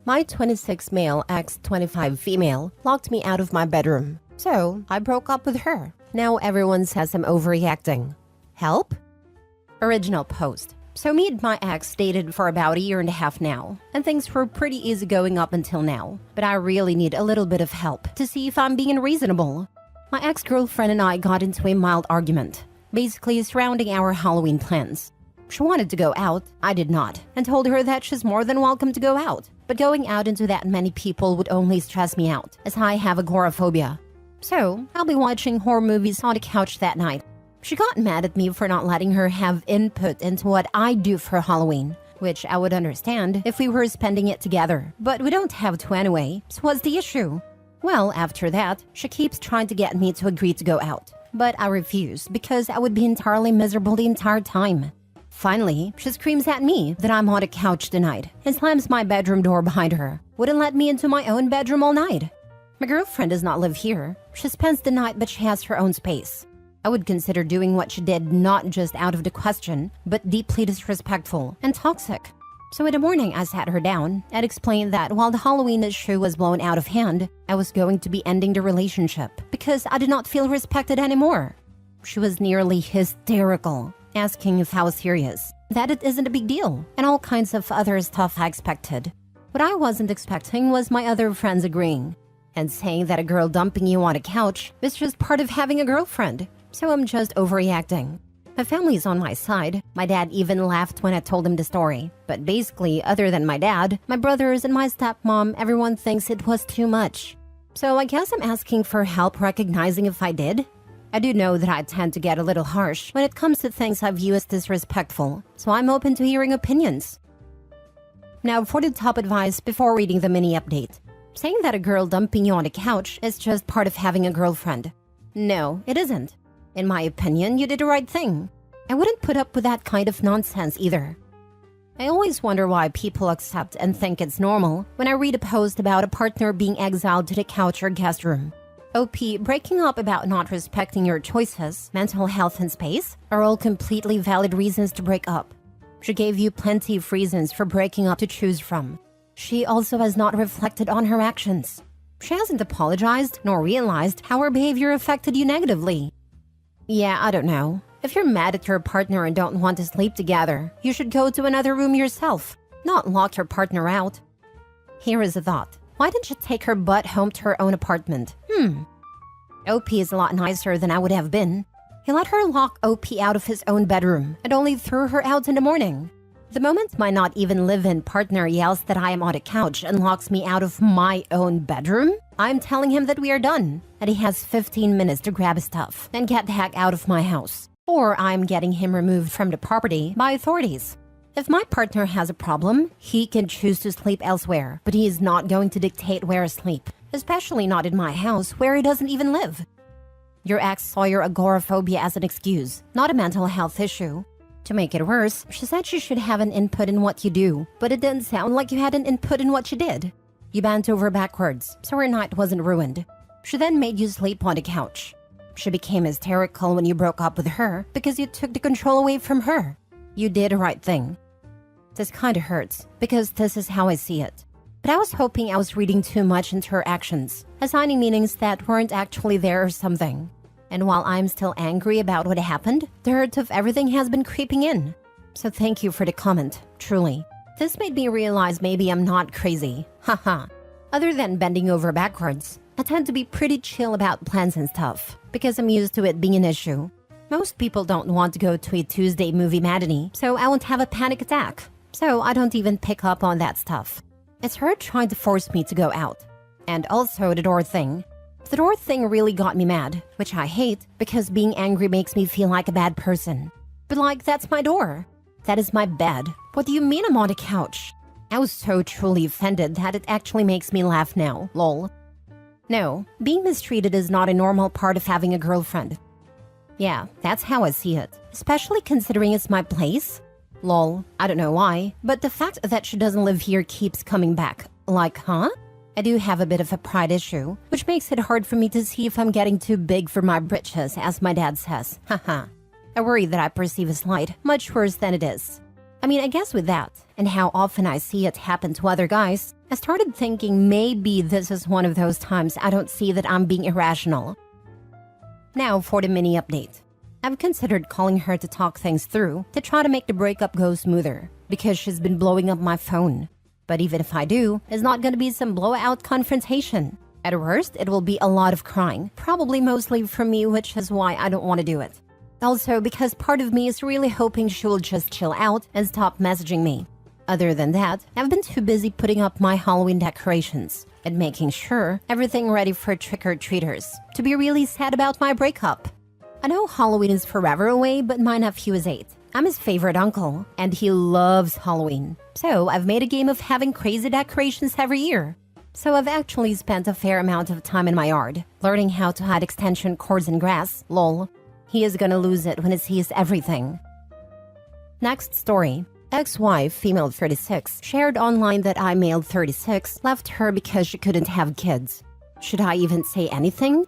My 26 male ex 25 female locked me out of my bedroom. So I broke up with her. Now everyone says I'm overreacting. Help? Original post. So me and my ex dated for about a year and a half now, and things were pretty easy going up until now. But I really need a little bit of help to see if I'm being reasonable. My ex-girlfriend and I got into a mild argument, basically surrounding our Halloween plans. She wanted to go out, I did not, and told her that she's more than welcome to go out. But going out into that many people would only stress me out, as I have agoraphobia. So, I'll be watching horror movies on the couch that night. She got mad at me for not letting her have input into what I do for Halloween, which I would understand if we were spending it together. But we don't have to anyway, so what's the issue? Well, after that, she keeps trying to get me to agree to go out. But I refuse because I would be entirely miserable the entire time. Finally, she screams at me that I'm on the couch tonight and slams my bedroom door behind her. Wouldn't let me into my own bedroom all night. My girlfriend does not live here. She spends the night, but she has her own space. I would consider doing what she did not just out of the question, but deeply disrespectful and toxic. So in the morning, I sat her down and explained that while the Halloween issue was blown out of hand, I was going to be ending the relationship because I did not feel respected anymore. She was nearly hysterical, asking if I was serious, that it isn't a big deal, and all kinds of other stuff I expected. What I wasn't expecting was my other friends agreeing and saying that a girl dumping you on a couch is just part of having a girlfriend. So I'm just overreacting. My family's on my side. My dad even laughed when I told him the story. But basically, other than my dad, my brothers and my stepmom, everyone thinks it was too much. So I guess I'm asking for help recognizing if I did. I do know that I tend to get a little harsh when it comes to things I view as disrespectful, so I'm open to hearing opinions. Now for the top advice before reading the mini update. Saying that a girl dumping you on a couch is just part of having a girlfriend. No, it isn't. In my opinion, you did the right thing. I wouldn't put up with that kind of nonsense either. I always wonder why people accept and think it's normal when I read a post about a partner being exiled to the couch or guest room. OP, breaking up about not respecting your choices, mental health and space are all completely valid reasons to break up. She gave you plenty of reasons for breaking up to choose from. She also has not reflected on her actions. She hasn't apologized nor realized how her behavior affected you negatively. Yeah, I don't know. If you're mad at your partner and don't want to sleep together, you should go to another room yourself, not lock your partner out. Here is a thought. Why didn't you take her butt home to her own apartment? OP is a lot nicer than I would have been. He let her lock OP out of his own bedroom and only threw her out in the morning. The moment my not even live-in partner yells that I am on a couch and locks me out of my own bedroom, I'm telling him that we are done, and he has 15 minutes to grab his stuff and get the heck out of my house. Or I'm getting him removed from the property by authorities. If my partner has a problem, he can choose to sleep elsewhere, but he is not going to dictate where I sleep, especially not in my house where he doesn't even live. Your ex saw your agoraphobia as an excuse, not a mental health issue. To make it worse, she said she should have an input in what you do, but it didn't sound like you had an input in what you did. You bent over backwards, so her night wasn't ruined. She then made you sleep on the couch. She became hysterical when you broke up with her because you took the control away from her. You did the right thing. This kinda hurts, because this is how I see it. But I was hoping I was reading too much into her actions, assigning meanings that weren't actually there or something. And while I'm still angry about what happened, the hurt of everything has been creeping in. So thank you for the comment, truly. This made me realize maybe I'm not crazy. Haha. Other than bending over backwards, I tend to be pretty chill about plans and stuff, because I'm used to it being an issue. Most people don't want to go to a Tuesday movie matinee, so I won't have a panic attack. So I don't even pick up on that stuff. It's her trying to force me to go out. And also the door thing. The door thing really got me mad, which I hate because being angry makes me feel like a bad person. But like, that's my door. That is my bed. What do you mean I'm on a couch? I was so truly offended that it actually makes me laugh now, lol. No, being mistreated is not a normal part of having a girlfriend. Yeah, that's how I see it, especially considering it's my place. Lol, I don't know why, but the fact that she doesn't live here keeps coming back. Like, huh? I do have a bit of a pride issue, which makes it hard for me to see if I'm getting too big for my britches, as my dad says. Haha. I worry that I perceive a slight much worse than it is. I mean, I guess with that, and how often I see it happen to other guys, I started thinking maybe this is one of those times I don't see that I'm being irrational. Now for the mini update. I've considered calling her to talk things through to try to make the breakup go smoother, because she's been blowing up my phone. But even if I do, it's not gonna be some blowout confrontation. At worst, it will be a lot of crying, probably mostly from me, which is why I don't want to do it. Also, because part of me is really hoping she will just chill out and stop messaging me. Other than that, I've been too busy putting up my Halloween decorations and making sure everything ready for trick-or-treaters to be really sad about my breakup. I know Halloween is forever away, but my nephew is 8. I'm his favorite uncle, and he loves Halloween. So I've made a game of having crazy decorations every year. So I've actually spent a fair amount of time in my yard, learning how to hide extension cords in grass, lol. He is gonna lose it when he sees everything. Next story. Ex-wife, female 36, shared online that I, male 36, left her because she couldn't have kids. Should I even say anything?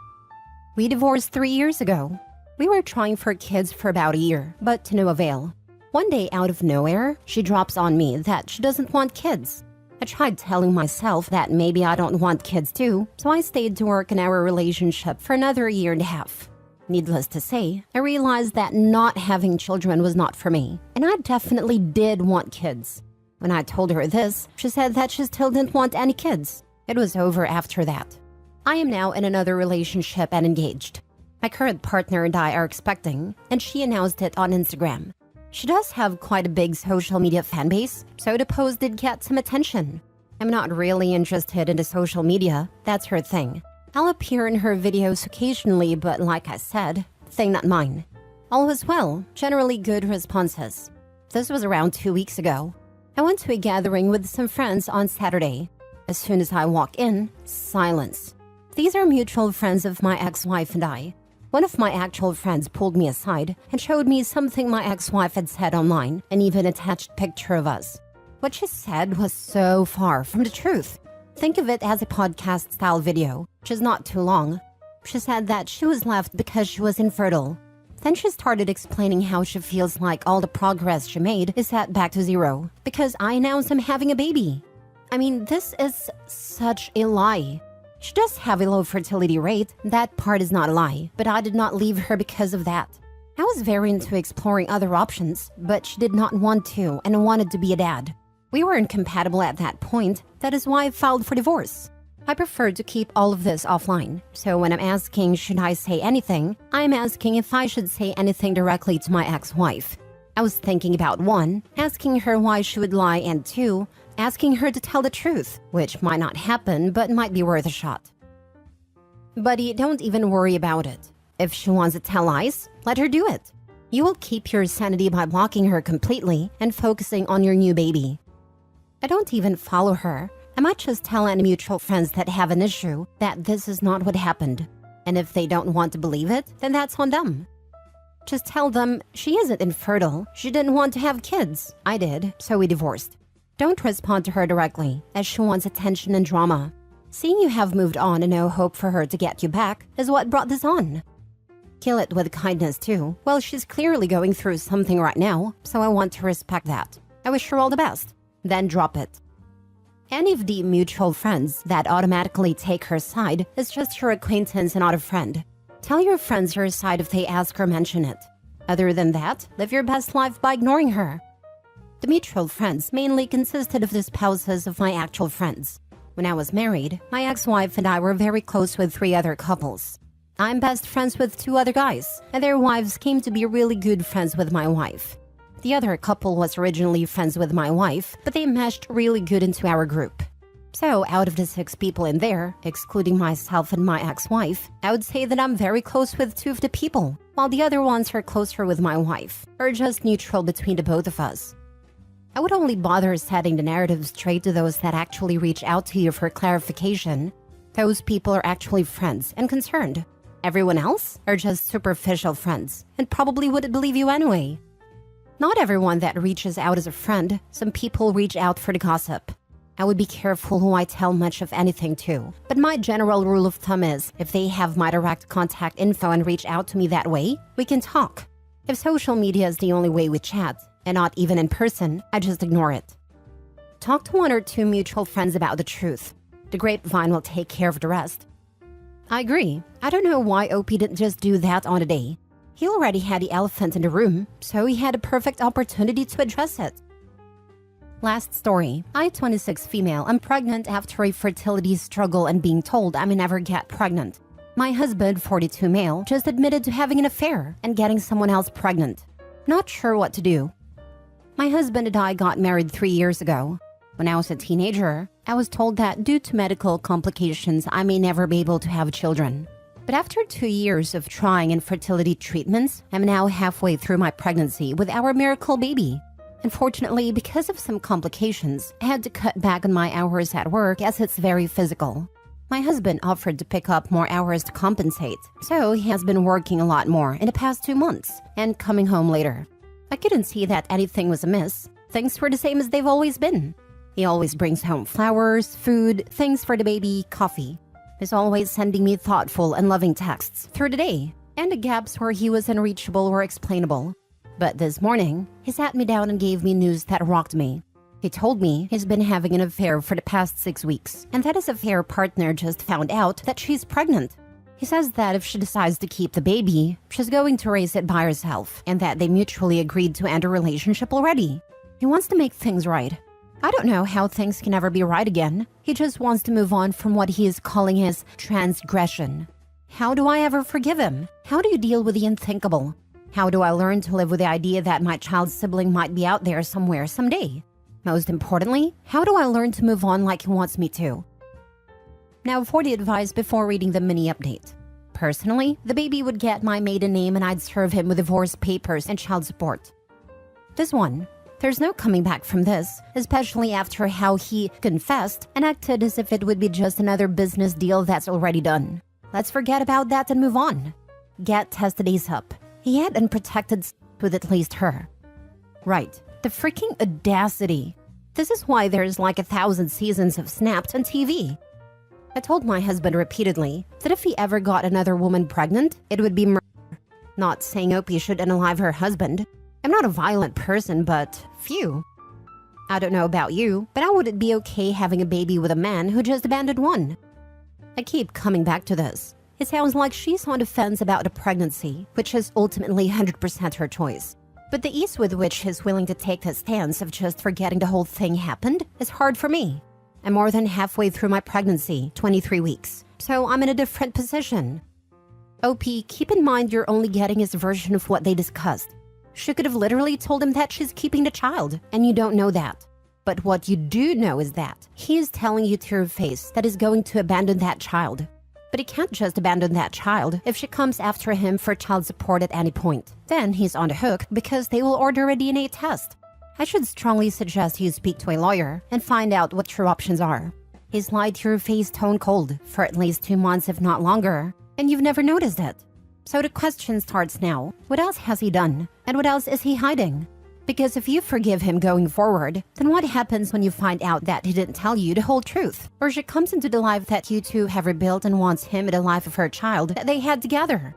We divorced 3 years ago. We were trying for kids for about a year, but to no avail. One day, out of nowhere, she drops on me that she doesn't want kids. I tried telling myself that maybe I don't want kids too, so I stayed to work in our relationship for another year and a half. Needless to say, I realized that not having children was not for me, and I definitely did want kids. When I told her this, she said that she still didn't want any kids. It was over after that. I am now in another relationship and engaged. My current partner and I are expecting, and she announced it on Instagram. She does have quite a big social media fan base, so the post did get some attention. I'm not really interested in the social media, that's her thing. I'll appear in her videos occasionally, but like I said, thing not mine. All was well, generally good responses. This was around 2 weeks ago. I went to a gathering with some friends on Saturday. As soon as I walk in, silence. These are mutual friends of my ex-wife and I. One of my actual friends pulled me aside and showed me something my ex-wife had said online and even attached a picture of us. What she said was so far from the truth. Think of it as a podcast-style video, which is not too long. She said that she was left because she was infertile. Then she started explaining how she feels like all the progress she made is set back to zero because I announced I'm having a baby. I mean, this is such a lie. She does have a low fertility rate, that part is not a lie, but I did not leave her because of that. I was very into exploring other options, but she did not want to and wanted to be a dad. We were incompatible at that point, that is why I filed for divorce. I prefer to keep all of this offline, so when I'm asking should I say anything, I'm asking if I should say anything directly to my ex-wife. I was thinking about 1, asking her why she would lie, and 2, asking her to tell the truth, which might not happen but might be worth a shot. Buddy, don't even worry about it. If she wants to tell lies, let her do it. You will keep your sanity by blocking her completely and focusing on your new baby. I don't even follow her. I might just tell any mutual friends that have an issue that this is not what happened. And if they don't want to believe it, then that's on them. Just tell them she isn't infertile. She didn't want to have kids. I did, so we divorced. Don't respond to her directly, as she wants attention and drama. Seeing you have moved on and no hope for her to get you back is what brought this on. Kill it with kindness too. Well, she's clearly going through something right now, so I want to respect that. I wish her all the best. Then drop it. Any of the mutual friends that automatically take her side is just your acquaintance and not a friend. Tell your friends your side if they ask or mention it. Other than that, live your best life by ignoring her. The mutual friends mainly consisted of the spouses of my actual friends. When I was married, my ex-wife and I were very close with 3 other couples. I'm best friends with 2 other guys, and their wives came to be really good friends with my wife. The other couple was originally friends with my wife, but they meshed really good into our group. So out of the 6 people in there, excluding myself and my ex-wife, I would say that I'm very close with 2 of the people, while the other ones are closer with my wife, or just neutral between the both of us. I would only bother setting the narrative straight to those that actually reach out to you for clarification. Those people are actually friends and concerned. Everyone else are just superficial friends, and probably wouldn't believe you anyway. Not everyone that reaches out is a friend. Some people reach out for the gossip. I would be careful who I tell much of anything to, but my general rule of thumb is if they have my direct contact info and reach out to me that way, we can talk. If social media is the only way we chat, and not even in person, I just ignore it. Talk to one or two mutual friends about the truth. The grapevine will take care of the rest. I agree. I don't know why OP didn't just do that on a day. He already had the elephant in the room, so he had a perfect opportunity to address it. Last story. I, 26 female, am pregnant after a fertility struggle and being told I may never get pregnant. My husband, 42 male, just admitted to having an affair and getting someone else pregnant. Not sure what to do. My husband and I got married 3 years ago. When I was a teenager, I was told that due to medical complications, I may never be able to have children. But after 2 years of trying infertility treatments, I'm now halfway through my pregnancy with our miracle baby. Unfortunately, because of some complications, I had to cut back on my hours at work as it's very physical. My husband offered to pick up more hours to compensate, so he has been working a lot more in the past 2 months and coming home later. I couldn't see that anything was amiss. Things were the same as they've always been. He always brings home flowers, food, things for the baby, coffee. He's always sending me thoughtful and loving texts through the day, and the gaps where he was unreachable were explainable. But this morning, he sat me down and gave me news that rocked me. He told me he's been having an affair for the past 6 weeks, and that his affair partner just found out that she's pregnant. He says that if she decides to keep the baby, she's going to raise it by herself, and that they mutually agreed to end a relationship already. He wants to make things right. I don't know how things can ever be right again. He just wants to move on from what he is calling his transgression. How do I ever forgive him? How do you deal with the unthinkable? How do I learn to live with the idea that my child's sibling might be out there somewhere someday? Most importantly, how do I learn to move on like he wants me to? Now for the advice before reading the mini update. Personally, the baby would get my maiden name and I'd serve him with divorce papers and child support. This one. There's no coming back from this, especially after how he confessed and acted as if it would be just another business deal that's already done. Let's forget about that and move on. Get tested ASAP. He had unprotected with at least her. Right, the freaking audacity. This is why there's like 1,000 seasons of Snapped on TV. I told my husband repeatedly that if he ever got another woman pregnant, it would be murder. Not saying Opie should unalive her husband. I'm not a violent person, but phew. I don't know about you, but how would it be okay having a baby with a man who just abandoned one? I keep coming back to this. It sounds like she's on the fence about the pregnancy, which is ultimately 100% her choice. But the ease with which he's willing to take the stance of just forgetting the whole thing happened is hard for me. I'm more than halfway through my pregnancy, 23 weeks, so I'm in a different position. OP, keep in mind you're only getting his version of what they discussed. She could have literally told him that she's keeping the child, and you don't know that. But what you do know is that he is telling you to your face that he's going to abandon that child. But he can't just abandon that child if she comes after him for child support at any point. Then he's on the hook because they will order a DNA test. I should strongly suggest you speak to a lawyer and find out what your options are. He's lied to your face stone cold for at least 2 months if not longer, and you've never noticed it. So the question starts now. What else has he done? And what else is he hiding? Because if you forgive him going forward, then what happens when you find out that he didn't tell you the whole truth? Or she comes into the life that you two have rebuilt and wants him in the life of her child that they had together?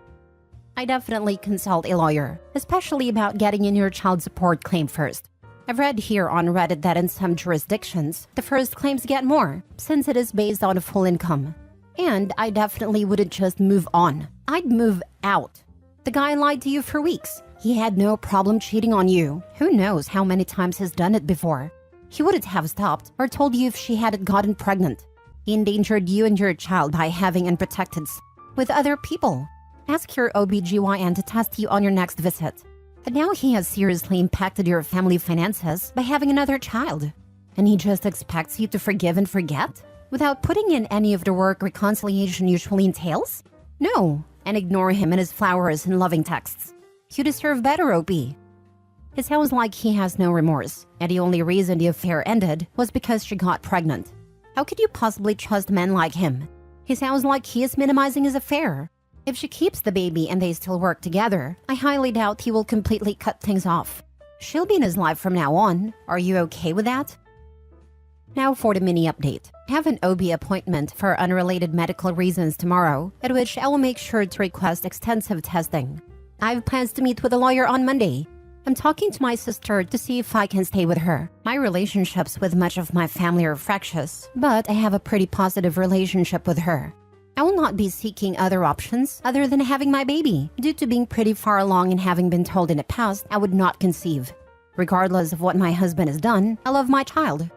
I definitely consult a lawyer, especially about getting in your child support claim first. I've read here on Reddit that in some jurisdictions, the first claims get more, since it is based on a full income. And I definitely wouldn't just move on. I'd move out. The guy lied to you for weeks. He had no problem cheating on you. Who knows how many times he's done it before. He wouldn't have stopped or told you if she hadn't gotten pregnant. He endangered you and your child by having unprotected with other people. Ask your OBGYN to test you on your next visit. But now he has seriously impacted your family finances by having another child. And he just expects you to forgive and forget? Without putting in any of the work reconciliation usually entails? No, and ignore him and his flowers and loving texts. You deserve better, OP. It sounds like he has no remorse, and the only reason the affair ended was because she got pregnant. How could you possibly trust men like him? He sounds like he is minimizing his affair. If she keeps the baby and they still work together, I highly doubt he will completely cut things off. She'll be in his life from now on. Are you okay with that? Now for the mini update. I have an OB appointment for unrelated medical reasons tomorrow, at which I will make sure to request extensive testing. I have plans to meet with a lawyer on Monday. I'm talking to my sister to see if I can stay with her. My relationships with much of my family are fractious, but I have a pretty positive relationship with her. I will not be seeking other options other than having my baby, due to being pretty far along and having been told in the past I would not conceive. Regardless of what my husband has done, I love my child.